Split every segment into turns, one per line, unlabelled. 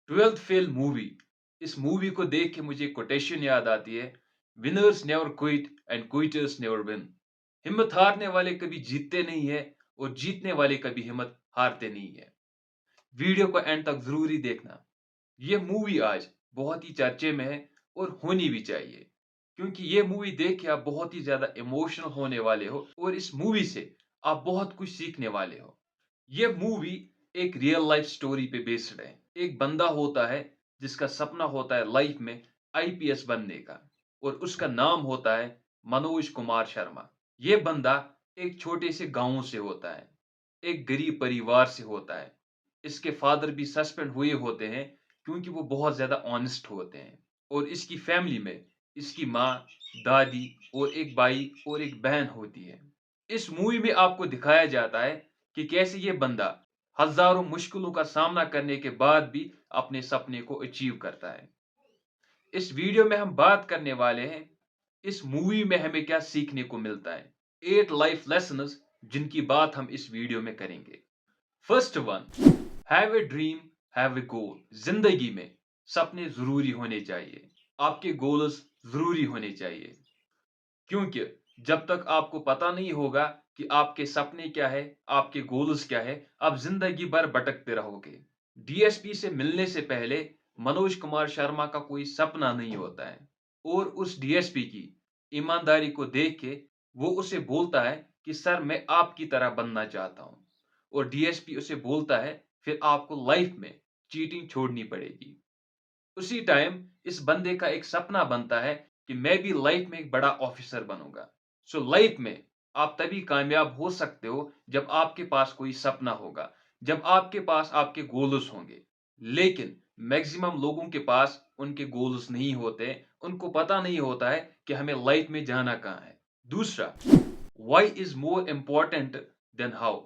Twelfth fail movie. इस movie को देख के मुझे कोटेशन याद आती है, winners never quit and quitters never win. हिम्मत हारने वाले कभी जीतते नहीं है और जीतने वाले कभी हिम्मत हारते नहीं है। वीडियो को एंड तक जरूरी देखना। ये मूवी आज बहुत ही चर्चे में है और होनी भी चाहिए, क्योंकि ये मूवी देख के आप बहुत ही ज्यादा इमोशनल होने वाले हो और इस मूवी से आप बहुत कुछ सीखने वाले हो। ये मूवी एक रियल लाइफ स्टोरी पे बेस्ड है। एक बंदा होता है जिसका सपना होता है लाइफ में आईपीएस बनने का, और उसका नाम होता है मनोज कुमार शर्मा। ये बंदा एक छोटे से गांव से होता है, एक गरीब परिवार से होता है। इसके फादर भी सस्पेंड हुए होते हैं क्योंकि वो बहुत ज्यादा ऑनेस्ट होते हैं। और इसकी फैमिली में इसकी माँ, दादी और एक भाई और एक बहन होती है। इस मूवी में आपको दिखाया जाता है कि कैसे ये बंदा हजारों मुश्किलों का सामना करने के बाद भी अपने सपने को अचीव करता है। इस वीडियो में हम बात करने वाले हैं इस मूवी में हमें क्या सीखने को मिलता है। 8 लाइफ लेसन्स जिनकी बात हम इस वीडियो में करेंगे। First one, have a dream, have a goal. जिंदगी में सपने जरूरी होने चाहिए, आपके गोल्स जरूरी होने चाहिए। क्योंकि जब तक आपको पता नहीं होगा कि आपके सपने क्या है, आपके गोल्स क्या है, आप जिंदगी भर भटकते रहोगे। डीएसपी से मिलने से पहले मनोज कुमार शर्मा का कोई सपना नहीं होता है, और उस डीएसपी की ईमानदारी को देख के वो उसे बोलता है कि सर मैं आपकी तरह बनना चाहता हूं। और डीएसपी उसे बोलता है फिर आपको लाइफ में चीटिंग छोड़नी पड़ेगी। उसी टाइम इस बंदे का एक सपना बनता है कि मैं भी लाइफ में एक बड़ा ऑफिसर बनूंगा। सो लाइफ में आप तभी कामयाब हो सकते हो जब आपके पास कोई सपना होगा, जब आपके पास आपके गोल्स होंगे। लेकिन मैक्सिमम लोगों के पास उनके गोल्स नहीं होते, उनको पता नहीं होता है कि हमें लाइफ में जाना कहाँ है। दूसरा, why is more important then how.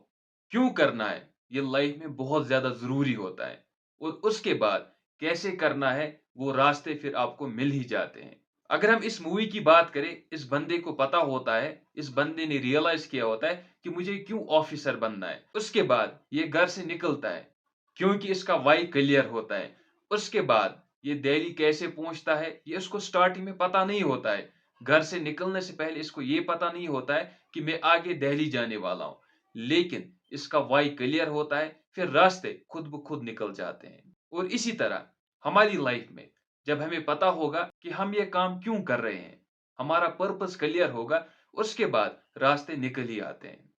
क्यों करना है ये लाइफ में बहुत ज्यादा जरूरी होता है। और उसके बाद कैसे करना है वो रास्ते फिर आपको मिल ही जाते हैं। अगर हम इस मूवी की बात करें, इस बंदे को पता होता है, इस बंदे ने रियलाइज किया होता है कि मुझे क्यों ऑफिसर बनना है। उसके बाद ये घर से निकलता है क्योंकि इसका वाई क्लियर होता है। उसके बाद ये दिल्ली कैसे पहुंचता है ये उसको स्टार्टिंग में पता नहीं होता है। घर से निकलने से पहले इसको ये पता नहीं होता है कि मैं आगे दिल्ली जाने वाला हूं। लेकिन इसका वाई क्लियर होता है, फिर रास्ते खुद ब खुद निकल जाते हैं। और इसी तरह हमारी लाइफ में जब हमें पता होगा कि हम ये काम क्यों कर रहे हैं, हमारा पर्पस क्लियर होगा, उसके बाद रास्ते निकल ही आते हैं।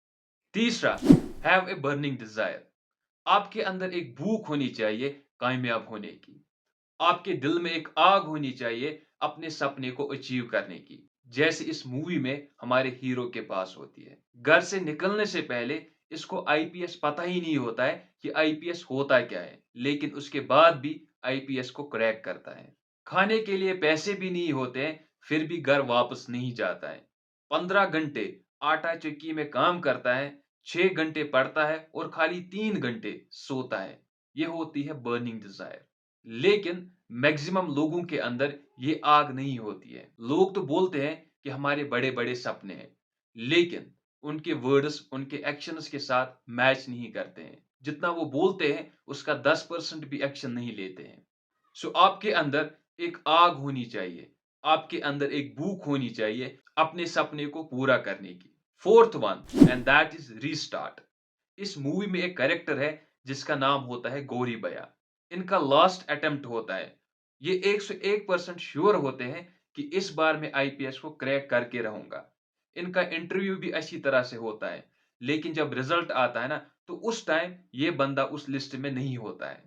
तीसरा, हैव ए बर्निंग डिजायर। आपके अंदर एक भूख होनी चाहिए कामयाब होने की। आपके दिल में एक आग होनी चाहिए अपने सपने को अचीव करने की, जैसे इस मूवी में हमारे हीरो के पास होती है। घर से निकलने से पहले इसको आईपीएस पता ही नहीं होता है कि आईपीएस होता क्या है, लेकिन उसके बाद भी आईपीएस को क्रैक करता है। खाने के लिए पैसे भी नहीं होते हैं, फिर भी घर वापस नहीं जाता है। 15 घंटे आटा चक्की में काम करता है, 6 घंटे पढ़ता है और खाली 3 घंटे सोता है। यह होती है बर्निंग डिजायर। लेकिन मैक्सिमम लोगों के अंदर ये आग नहीं होती है। लोग तो बोलते हैं कि हमारे बड़े बड़े सपने हैं, लेकिन उनके वर्ड्स उनके एक्शंस के साथ मैच नहीं करते हैं। जितना वो बोलते हैं उसका 10% भी एक्शन नहीं लेते हैं। सो आपके अंदर एक आग होनी चाहिए, आपके अंदर एक भूख होनी चाहिए अपने सपने को पूरा करने की। Fourth one, and that is restart. इस मूवी में एक कैरेक्टर है जिसका नाम होता है गौरी भैया। इनका लास्ट अटेम्प्ट होता है। ये 101% श्योर होते हैं कि इस बार मैं आईपीएस को क्रैक करके रहूंगा। इनका इंटरव्यू भी अच्छी तरह से होता है, लेकिन जब रिजल्ट आता है ना, तो उस टाइम ये बंदा उस लिस्ट में नहीं होता है।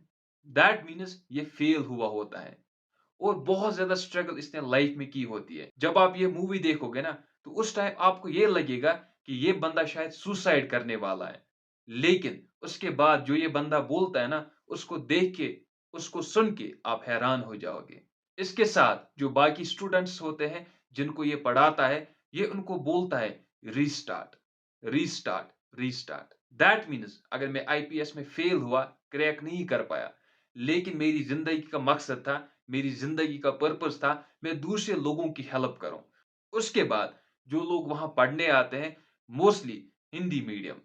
दैट मीन्स ये फेल हुआ होता है। और बहुत ज्यादा स्ट्रगल इसने लाइफ में की होती है। जब आप ये मूवी देखोगे ना, तो उस टाइम आपको ये लगेगा कि ये बंदा शायद सुसाइड करने वाला है। लेकिन उसके बाद जो ये बंदा बोलता है ना, उसको देख के, उसको सुन के आप हैरान हो जाओगे। इसके साथ जो बाकी स्टूडेंट्स होते हैं जिनको ये पढ़ाता है, ये उनको बोलता है restart, restart, restart. That means अगर मैं आईपीएस में फेल हुआ, क्रैक नहीं कर पाया, लेकिन मेरी जिंदगी का मकसद था, मेरी जिंदगी का पर्पस था मैं दूसरे लोगों की हेल्प करूं। उसके बाद जो लोग वहां पढ़ने आते हैं, मोस्टली हिंदी मीडियम,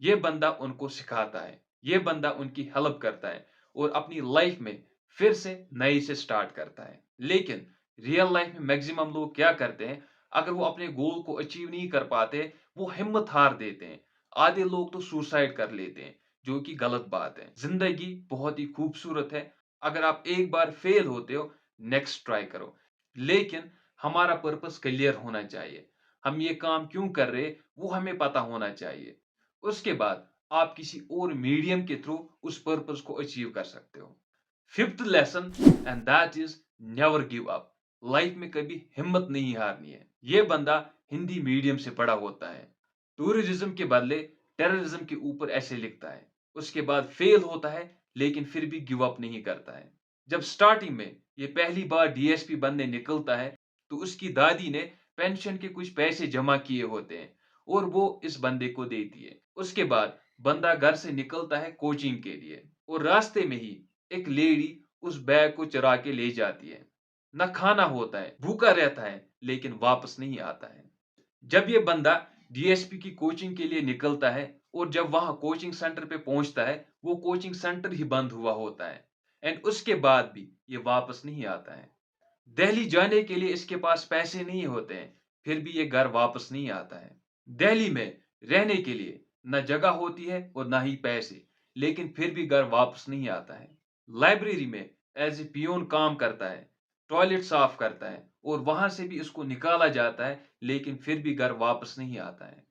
ये बंदा उनको सिखाता है, ये बंदा उनकी हेल्प करता है और अपनी लाइफ में फिर से नए से स्टार्ट करता है। लेकिन रियल लाइफ में मैक्सिमम लोग क्या करते हैं, अगर वो अपने गोल को अचीव नहीं कर पाते, वो हिम्मत हार देते हैं। आधे लोग तो सुसाइड कर लेते हैं, जो कि गलत बात है। जिंदगी बहुत ही खूबसूरत है। अगर आप एक बार फेल होते हो, नेक्स्ट ट्राई करो। लेकिन हमारा पर्पस क्लियर होना चाहिए। हम ये काम क्यों कर रहे हैं, वो हमें पता होना चाहिए। उसके बाद आप किसी और मीडियम के थ्रू उस पर्पस को अचीव कर सकते हो। Fifth lesson, and that is never give up. Life में कभी हिम्मत नहीं हारनी है। ये बंदा हिंदी मीडियम से पढ़ा होता है, टूरिज्म के बदले टेररिज्म के ऊपर ऐसे लिखता है। उसके बाद फेल होता है, लेकिन फिर भी गिव अप नहीं करता है। जब स्टार्टिंग में ये पहली बार डीएसपी बनने निकलता है, तो उसकी दादी ने पेंशन के कुछ पैसे जमा किए होते हैं और वो इस बंदे को देती है। उसके बाद बंदा घर से निकलता है कोचिंग के लिए, और रास्ते में ही एक लेडी उस बैग को चुरा के ले जाती है। न खाना होता है, भूखा रहता है, लेकिन वापस नहीं आता है। जब ये बंदा डीएसपी की कोचिंग के लिए निकलता है और जब वहां कोचिंग सेंटर पे पहुंचता है, वो कोचिंग सेंटर ही बंद हुआ होता है। एंड उसके बाद भी ये वापस नहीं आता है। दिल्ली जाने के लिए इसके पास पैसे नहीं होते हैं, फिर भी ये घर वापस नहीं आता है। दिल्ली में रहने के लिए न जगह होती है और ना ही पैसे, लेकिन फिर भी घर वापस नहीं आता है। लाइब्रेरी में एज ए पियोन काम करता है, टॉयलेट साफ करता है और वहां से भी उसको निकाला जाता है, लेकिन फिर भी घर वापस नहीं आता है।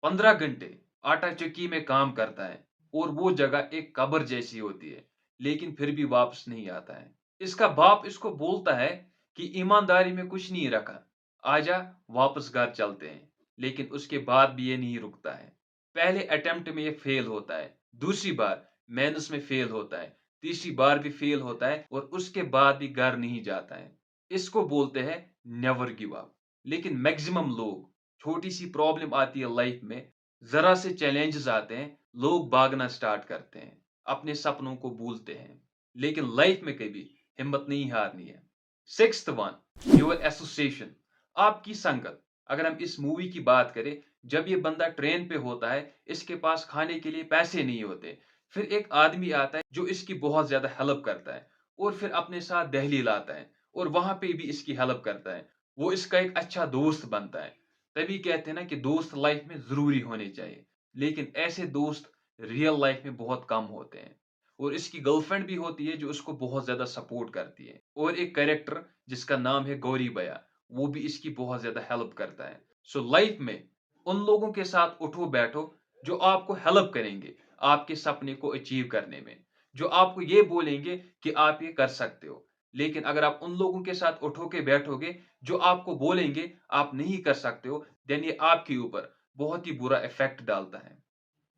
15 घंटे आटा चक्की में काम करता है और वो जगह एक कब्र जैसी होती है, लेकिन फिर भी वापस नहीं आता है। इसका बाप इसको बोलता है कि ईमानदारी में कुछ नहीं रखा, आजा वापस घर चलते हैं। लेकिन उसके बाद भी ये नहीं रुकता है। पहले अटेम्प्ट में ये फेल होता है, दूसरी बार मेंस में फेल होता है, तीसरी बार भी फेल होता है और उसके बाद भी घर नहीं जाता है। इसको बोलते हैं नेवर गिव अप। लेकिन मैक्सिमम लोग, छोटी सी प्रॉब्लम आती है लाइफ में, जरा से चैलेंजेस आते हैं, लोग भागना स्टार्ट करते हैं, अपने सपनों को भूलते हैं। लेकिन लाइफ में कभी हिम्मत नहीं हारनी है। सिक्स्थ वन, योर एसोसिएशन, आपकी संगत। अगर हम इस मूवी की बात करें, जब ये बंदा ट्रेन पे होता है, इसके पास खाने के लिए पैसे नहीं होते। फिर एक आदमी आता है जो इसकी बहुत ज्यादा हेल्प करता है और फिर अपने साथ दिल्ली लाता है और वहां पे भी इसकी हेल्प करता है। वो इसका एक अच्छा दोस्त बनता है। तभी कहते हैं ना कि दोस्त लाइफ में जरूरी होने चाहिए। लेकिन ऐसे दोस्त रियल लाइफ में बहुत कम होते हैं। और इसकी गर्लफ्रेंड भी होती है जो उसको बहुत ज्यादा सपोर्ट करती है, और एक कैरेक्टर जिसका नाम है गौरी भैया, वो भी इसकी बहुत ज्यादा हेल्प करता है। सो लाइफ में उन लोगों के साथ उठो बैठो जो आपको हेल्प करेंगे आपके सपने को अचीव करने में, जो आपको ये बोलेंगे कि आप ये कर सकते हो। लेकिन अगर आप उन लोगों के साथ उठो के बैठोगे जो आपको बोलेंगे आप नहीं कर सकते हो, देन ये आपके ऊपर बहुत ही बुरा इफेक्ट डालता है।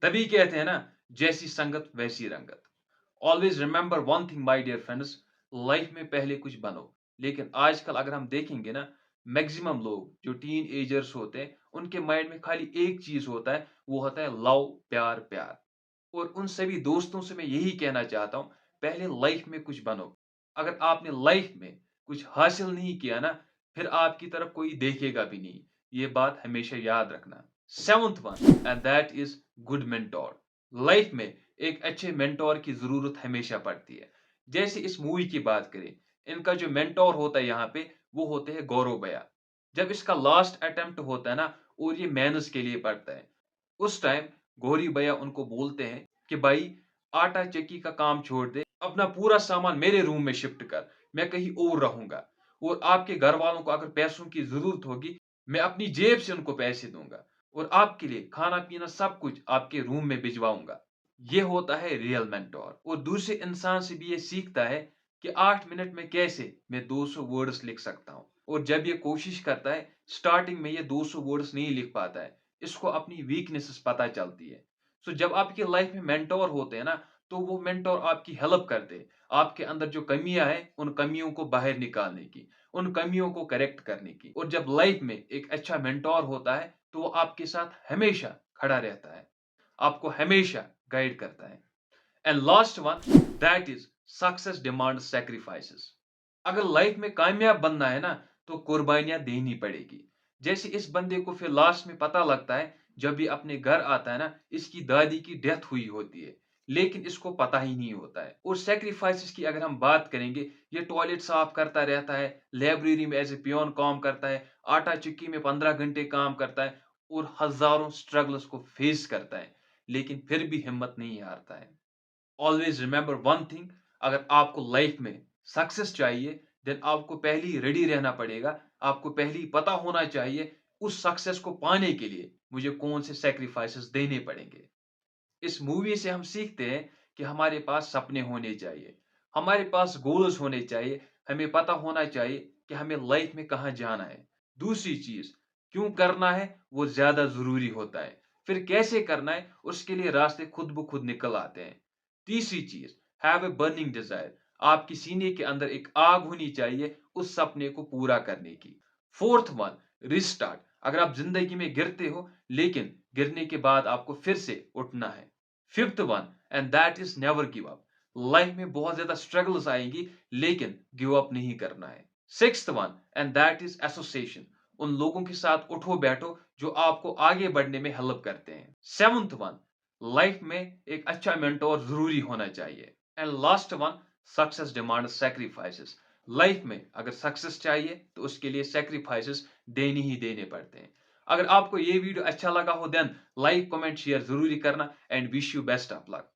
तभी कहते हैं ना, जैसी संगत वैसी रंगत। Always remember one thing my dear friends, life में पहले कुछ बनो। लेकिन आजकल अगर हम देखेंगे ना, मैक्सिमम लोग जो टीन एजर्स होते हैं, उनके माइंड में खाली एक चीज होता है, वो होता है लव, प्यार प्यार। और उन सभी दोस्तों से मैं यही कहना चाहता हूं, पहले लाइफ में कुछ बनो। अगर आपने लाइफ में कुछ हासिल नहीं किया ना, फिर आपकी तरफ कोई देखेगा भी नहीं। ये बात हमेशा याद रखना। Seventh one, and that is good mentor. Life में एक अच्छे मेंटोर की जरूरत हमेशा पड़ती है। जैसे इस मूवी की बात करें, इनका जो मेंटोर होता है यहाँ पे, वो होते हैं गौरव भैया। जब इसका लास्ट अटेम्प्ट होता है ना, और ये मेंस के लिए पढ़ता है, उस टाइम गौरी भैया उनको बोलते हैं कि भाई, आटा चक्की का काम छोड़ दे, अपना पूरा सामान मेरे रूम में शिफ्ट कर, मैं कहीं और रहूंगा। और आपके घर वालों को अगर पैसों की जरूरत होगी, मैं अपनी जेब से उनको पैसे दूंगा और आपके लिए खाना पीना सब कुछ आपके रूम में भिजवाऊंगा। ये होता है रियल मेंटोर। और दूसरे इंसान से भी ये सीखता है कि 8 मिनट में कैसे मैं 200 वर्ड्स लिख सकता हूँ। और जब ये कोशिश करता है, स्टार्टिंग में ये 200 वर्ड्स नहीं लिख पाता है, इसको अपनी वीकनेसेस पता चलती है। सो जब आपकी लाइफ में मेंटोर होते हैं ना, तो वो मेंटोर आपकी हेल्प करते हैं, आपके अंदर जो कमियां हैं उन कमियों को बाहर निकालने की, उन कमियों को करेक्ट करने की। और जब लाइफ में एक अच्छा मेंटोर होता है, तो वो आपके साथ हमेशा खड़ा रहता है, आपको हमेशा गाइड करता है। And last one, that is success demand sacrifices. अगर लाइफ में कामयाब बनना है ना, तो कुर्बानियां देनी पड़ेगी। जैसे इस बंदे को फिर लास्ट में पता लगता है, जब ये अपने घर आता है ना, इसकी दादी की डेथ हुई होती है। लेकिन इसको पता ही नहीं होता है। और सैक्रिफाइसेस की अगर हम बात करेंगे, ये टॉयलेट साफ करता रहता है, लाइब्रेरी में एज ए पियोन काम करता है, आटा चक्की में 15 घंटे काम करता है और हजारों स्ट्रगल्स को फेस करता है, लेकिन फिर भी हिम्मत नहीं हारता है। ऑलवेज रिमेंबर वन थिंग, अगर आपको लाइफ में सक्सेस चाहिए, देन आपको पहले ही रेडी रहना पड़ेगा। आपको पहले ही पता होना चाहिए उस सक्सेस को पाने के लिए मुझे कौन से सेक्रीफाइसेस देने पड़ेंगे। इस मूवी से हम सीखते हैं कि हमारे पास सपने होने चाहिए, हमारे पास गोल्स होने चाहिए, हमें पता होना चाहिए कि हमें लाइफ में कहाँ जाना है। दूसरी चीज, क्यों करना है वो ज्यादा जरूरी होता है, फिर कैसे करना है उसके लिए रास्ते खुद ब खुद निकल आते हैं। तीसरी चीज, हैव ए बर्निंग डिजायर, आपकी सीने के अंदर एक आग होनी चाहिए उस सपने को पूरा करने की। फोर्थ वन, रिस्टार्ट, अगर आप जिंदगी में गिरते हो लेकिन गिरने के बाद आपको फिर से उठना है। Fifth one, and that is never give up, life में बहुत ज्यादा स्ट्रगल्स आएंगी लेकिन गिव अप नहीं करना है। Sixth one, and that is association, उन लोगों के साथ उठो बैठो जो आपको आगे बढ़ने में हेल्प करते हैं। सेवंथ वन, लाइफ में एक अच्छा मेंटोर जरूरी होना चाहिए। And last one, success demand sacrifices, life में अगर सक्सेस चाहिए तो उसके लिए सैक्रिफाइसेस देने ही देने पड़ते हैं। अगर आपको ये वीडियो अच्छा लगा हो देन लाइक कमेंट शेयर जरूरी करना and wish you best of luck.